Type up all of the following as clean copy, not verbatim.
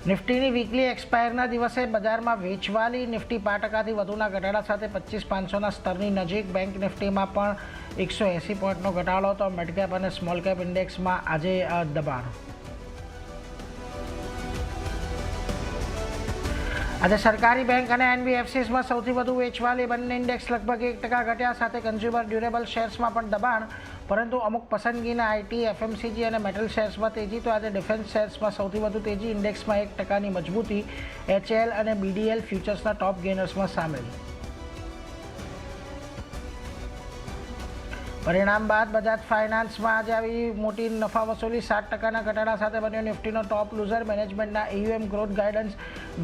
નિફ્ટીની weekly એક્સપાયરના દિવસે બજારમાં વેચવાલી Nifty 5% વધુના ઘટાડા સાથે 25,500ના સ્તરની નજીક. બેંક નિફ્ટીમાં પણ 180 પોઈન્ટનો ઘટાડો. તો મિડ કેપ અને સ્મોલ કેપ ઇન્ડેક્સમાં આજે દબાણ. આજે સરકારી બેંક અને એનબીએફસીસમાં સૌથી વધુ વેચવાલી. બંને ઇન્ડેક્સ લગભગ 1% ઘટ્યા. સાથે કન્ઝ્યુમર ડ્યુરેબલ શેર્સમાં પણ દબાણ, પરંતુ અમુક પસંદગીના આઈટી, એફએમસીજી અને મેટલ શેર્સમાં તેજી. તો આજે ડિફેન્સ શેર્સમાં સૌથી વધુ તેજી. ઇન્ડેક્સમાં 1%ની મજબૂતી. એચએલ અને બીડીએલ ફ્યુચર્સના ટોપ ગેનર્સમાં સામેલ. પરિણામ બાદ બજાજ ફાઇનાન્સમાં આજે આવી મોટી નફા વસૂલી. 7%ના ઘટાડા સાથે બન્યો નિફ્ટીનો ટોપ લૂઝર. મેનેજમેન્ટના એયુએમ ગ્રોથ ગાઇડન્સ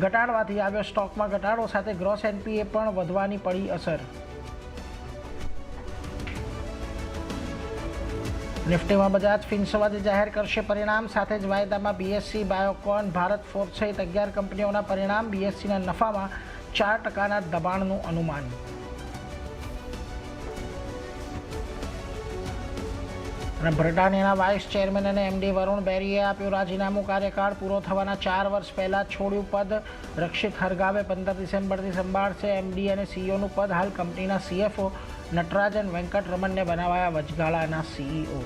ઘટાડવાથી આવ્યો સ્ટોકમાં ઘટાડો. સાથે ગ્રોસ એનપીએ પણ વધવાની પડી અસર. નિફ્ટીમાં બજાજ ફિન્સર્વ આજે જાહેર કરશે પરિણામ. સાથે જ વાયદામાં બીએસસી, બાયોકોન, ભારત ફોર્જ સહિત 11 કંપનીઓના પરિણામ. બીએસસીના નફામાં 4%ના દબાણનું અનુમાન. અને બ્રિટાનિયાના વાઇસ ચેરમેન અને એમડી વરુણ બેરીએ આપ્યું રાજીનામું. કાર્યકાળ પૂરો થવાના 4 વર્ષ પહેલાં છોડ્યું પદ. રક્ષિત હરગાવે 15 ડિસેમ્બરથી સંભાળશે એમડી અને સીઈઓનું પદ. હાલ કંપનીના સીએફઓ નટરાજન વેંકટ રમણને બનાવાયા વચગાળાના સીઈઓ.